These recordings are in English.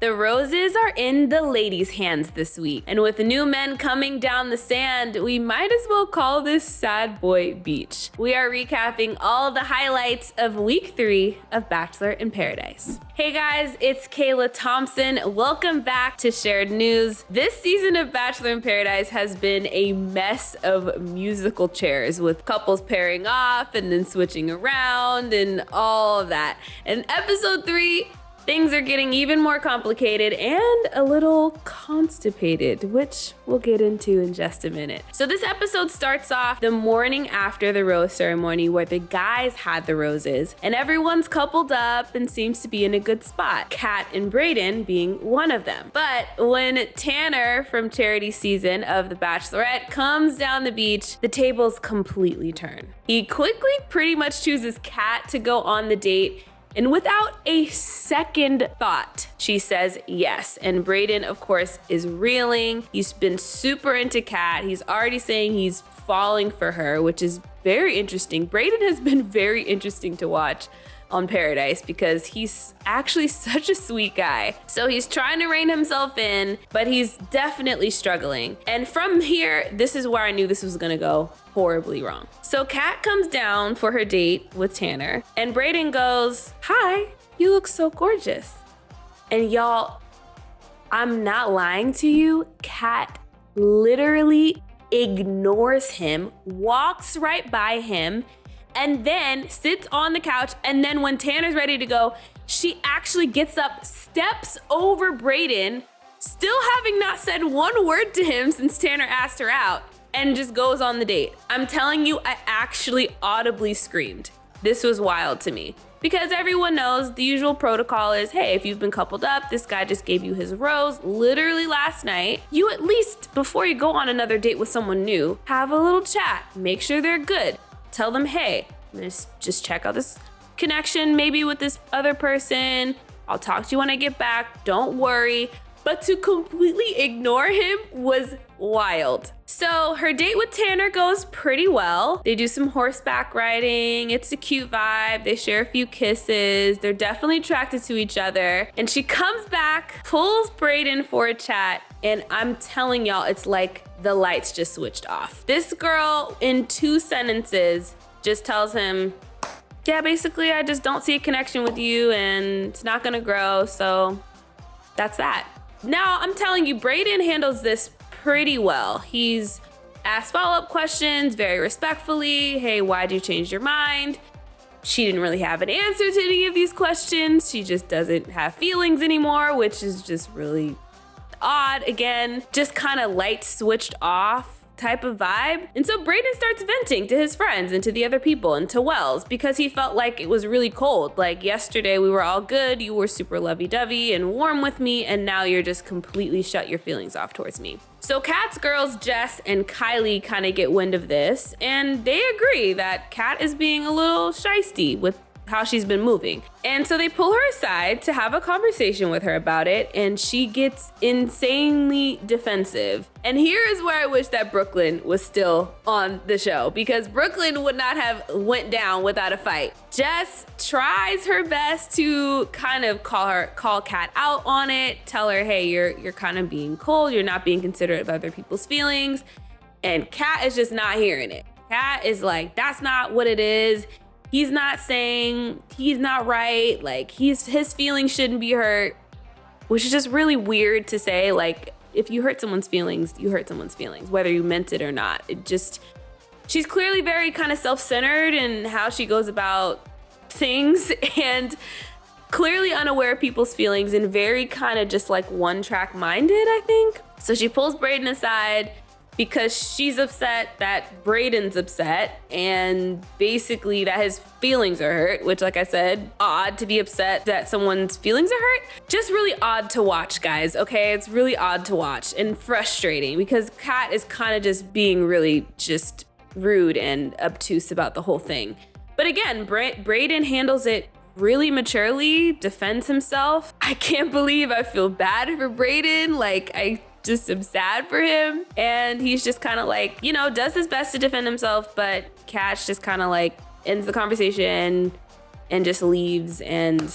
The roses are in the ladies' hands this week. And with new men coming down the sand, we might as well call this Sad Boy Beach. We are recapping all the highlights of week 3 of Bachelor in Paradise. Hey guys, it's Kayla Thompson. Welcome back to Shared News. This season of Bachelor in Paradise has been a mess of musical chairs with couples pairing off and then switching around and all of that. In episode 3, things are getting even more complicated and a little constipated, which we'll get into in just a minute. So this episode starts off the morning after the rose ceremony where the guys had the roses and everyone's coupled up and seems to be in a good spot. Kat and Brayden being one of them. But when Tanner from Charity season of The Bachelorette comes down the beach, the tables completely turn. He quickly pretty much chooses Kat to go on the date. And without a second thought, she says yes. And Brayden, of course, is reeling. He's been super into Kat. He's already saying he's falling for her, which is very interesting. Brayden has been very interesting to watch on Paradise because he's actually such a sweet guy. So he's trying to rein himself in, but he's definitely struggling. And from here, this is where I knew this was gonna go horribly wrong. So Kat comes down for her date with Tanner and Brayden goes, "Hi, you look so gorgeous." And y'all, I'm not lying to you, Kat literally ignores him, walks right by him, and then sits on the couch. And then when Tanner's ready to go, she actually gets up, steps over Brayden, still having not said one word to him since Tanner asked her out, and just goes on the date. I'm telling you, I actually audibly screamed. This was wild to me. Because everyone knows the usual protocol is, hey, if you've been coupled up, this guy just gave you his rose literally last night. You at least, before you go on another date with someone new, have a little chat, make sure they're good. Tell them, hey, just check out this connection maybe with this other person. I'll talk to you when I get back. Don't worry. But to completely ignore him was wild. So her date with Tanner goes pretty well. They do some horseback riding. It's a cute vibe. They share a few kisses. They're definitely attracted to each other. And she comes back, pulls Brayden for a chat. And I'm telling y'all, it's like the lights just switched off. This girl, in 2 sentences, just tells him, yeah, basically, I just don't see a connection with you and it's not gonna grow. So that's that. Now, I'm telling you, Brayden handles this pretty well. He's asked follow-up questions very respectfully. Hey, why'd you change your mind? She didn't really have an answer to any of these questions. She just doesn't have feelings anymore, which is just really odd. Again, just kind of light switched off type of vibe. And so Brayden starts venting to his friends and to the other people and to Wells because he felt like it was really cold. Like yesterday we were all good, you were super lovey-dovey and warm with me, and now you're just completely shut your feelings off towards me. So Kat's girls, Jess and Kylie, kind of get wind of this and they agree that Kat is being a little shysty with how she's been moving. And so they pull her aside to have a conversation with her about it, and she gets insanely defensive. And here is where I wish that Brooklyn was still on the show, because Brooklyn would not have went down without a fight. Jess tries her best to kind of call Kat out on it, tell her, hey, you're kind of being cold, you're not being considerate of other people's feelings. And Kat is just not hearing it. Kat is like, that's not what it is. He's not saying he's not right. Like his feelings shouldn't be hurt, which is just really weird to say. Like if you hurt someone's feelings, you hurt someone's feelings, whether you meant it or not. She's clearly very kind of self-centered in how she goes about things and clearly unaware of people's feelings and very kind of just like one-track minded, I think. So she pulls Brayden aside because she's upset that Brayden's upset and basically that his feelings are hurt, which, like I said, odd to be upset that someone's feelings are hurt. Just really odd to watch, guys, okay? It's really odd to watch and frustrating because Kat is kind of just being really just rude and obtuse about the whole thing. But again, Brayden handles it really maturely, defends himself. I can't believe I feel bad for Brayden. Like, I just am sad for him. And he's just kind of like, you know, does his best to defend himself, but Kat just kind of like ends the conversation and just leaves. And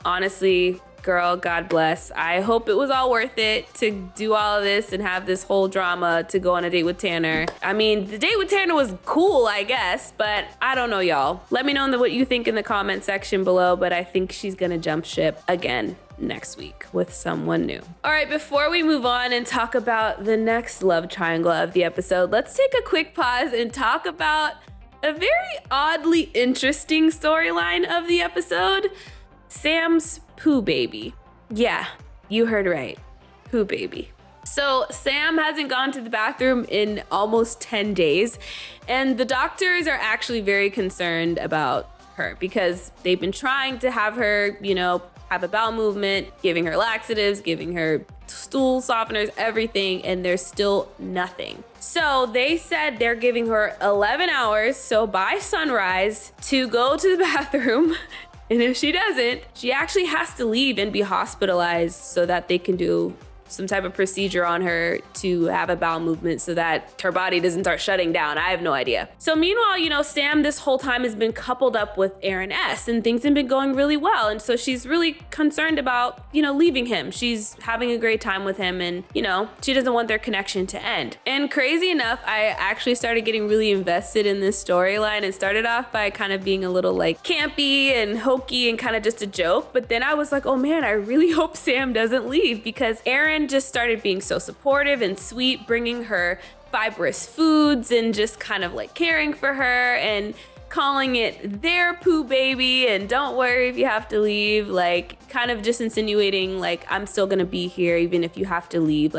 honestly, girl, God bless. I hope it was all worth it to do all of this and have this whole drama to go on a date with Tanner. I mean, the date with Tanner was cool, I guess, but I don't know, y'all. Let me know what you think in the comment section below, but I think she's gonna jump ship again next week with someone new. All right, before we move on and talk about the next love triangle of the episode, let's take a quick pause and talk about a very oddly interesting storyline of the episode, Sam's poo baby. Yeah, you heard right, poo baby. So Sam hasn't gone to the bathroom in almost 10 days, and the doctors are actually very concerned about her because they've been trying to have her, have a bowel movement, giving her laxatives, giving her stool softeners, everything, and there's still nothing. So they said they're giving her 11 hours, so by sunrise, to go to the bathroom. And if she doesn't, she actually has to leave and be hospitalized so that they can do some type of procedure on her to have a bowel movement so that her body doesn't start shutting down. I have no idea. So meanwhile, Sam this whole time has been coupled up with Aaron S. and things have been going really well. And so she's really concerned about, leaving him. She's having a great time with him and, she doesn't want their connection to end. And crazy enough, I actually started getting really invested in this storyline. It started off by kind of being a little campy and hokey and kind of just a joke. But then I was like, oh man, I really hope Sam doesn't leave because Aaron just started being so supportive and sweet, bringing her fibrous foods and just kind of caring for her and calling it their poo baby and don't worry if you have to leave, kind of just insinuating I'm still gonna be here even if you have to leave,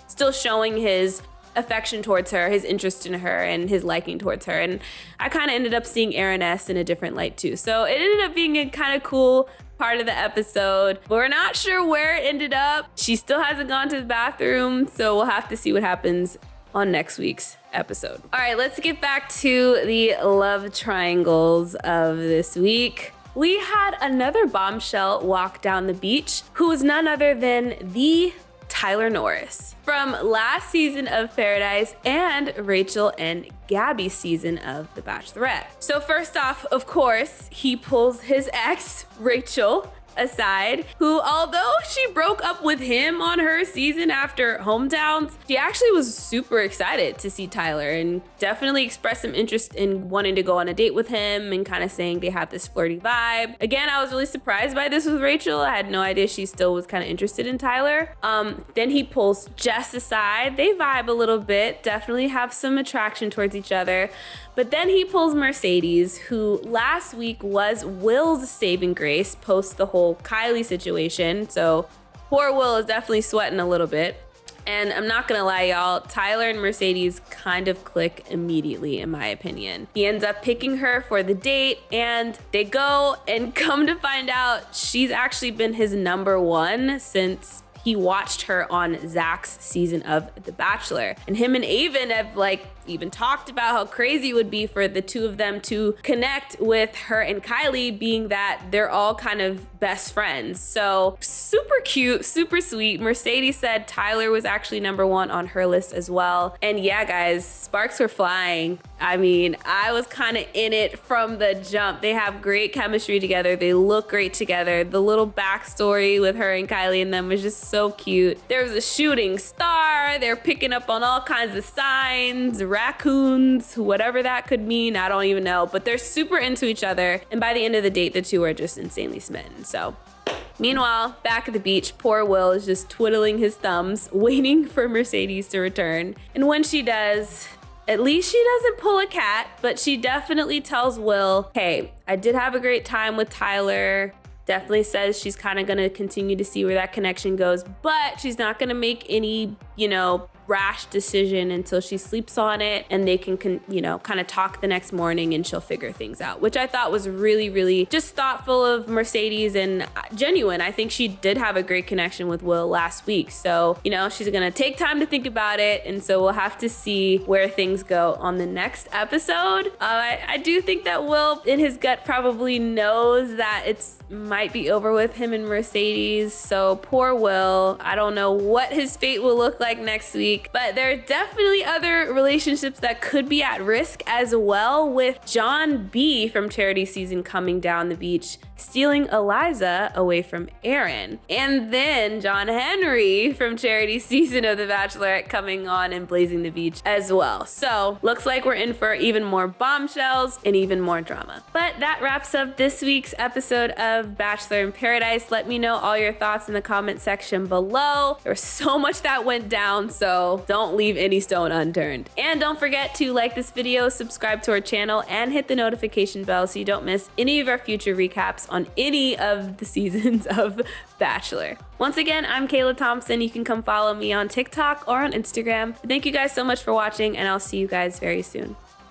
still showing his affection towards her, his interest in her and his liking towards her. And I kind of ended up seeing Aaron S in a different light too. So it ended up being a kind of cool part of the episode. We're not sure where it ended up. She still hasn't gone to the bathroom, so we'll have to see what happens on next week's episode. All right, let's get back to the love triangles of this week. We had another bombshell walk down the beach who was none other than the Tyler Norris from last season of Paradise and Rachel and Gabby's season of The Bachelorette. So first off, of course, he pulls his ex, Rachel, aside, who, although she broke up with him on her season after Hometowns, she actually was super excited to see Tyler and definitely expressed some interest in wanting to go on a date with him and kind of saying they have this flirty vibe. Again, I was really surprised by this with Rachel. I had no idea she still was kind of interested in Tyler. Then he pulls Jess aside. They vibe a little bit, definitely have some attraction towards each other. But then he pulls Mercedes, who last week was Will's saving grace post the whole Kylie situation. So poor Will is definitely sweating a little bit. And I'm not gonna lie, y'all, Tyler and Mercedes kind of click immediately, in my opinion. He ends up picking her for the date and they go, and come to find out she's actually been his number one since he watched her on Zach's season of The Bachelor. And him and Avon have even talked about how crazy it would be for the two of them to connect with her and Kylie, being that they're all kind of best friends. So super cute, super sweet. Mercedes said Tyler was actually number one on her list as well. And yeah, guys, sparks were flying. I mean, I was kind of in it from the jump. They have great chemistry together. They look great together. The little backstory with her and Kylie and them was just so cute. There was a shooting star. They're picking up on all kinds of signs, raccoons, whatever that could mean. I don't even know, but they're super into each other. And by the end of the date, the two are just insanely smitten. So meanwhile, back at the beach, poor Will is just twiddling his thumbs, waiting for Mercedes to return. And when she does, at least she doesn't pull a cat, but she definitely tells Will, hey, I did have a great time with Tyler. Definitely says she's kind of going to continue to see where that connection goes, but she's not going to make any, rash decision until she sleeps on it and they can, kind of talk the next morning and she'll figure things out, which I thought was really, really just thoughtful of Mercedes and genuine. I think she did have a great connection with Will last week. So, she's going to take time to think about it. And so we'll have to see where things go on the next episode. I do think that Will in his gut probably knows that it's might be over with him and Mercedes. So poor Will. I don't know what his fate will look like next week, but there are definitely other relationships that could be at risk as well, with John B from Charity season coming down the beach, stealing Eliza away from Aaron. And then John Henry from Charity's season of The Bachelorette coming on and blazing the beach as well. So looks like we're in for even more bombshells and even more drama. But that wraps up this week's episode of Bachelor in Paradise. Let me know all your thoughts in the comment section below. There was so much that went down, so don't leave any stone unturned. And don't forget to like this video, subscribe to our channel, and hit the notification bell so you don't miss any of our future recaps on any of the seasons of Bachelor. Once again, I'm Kayla Thompson. You can come follow me on TikTok or on Instagram. Thank you guys so much for watching, and I'll see you guys very soon.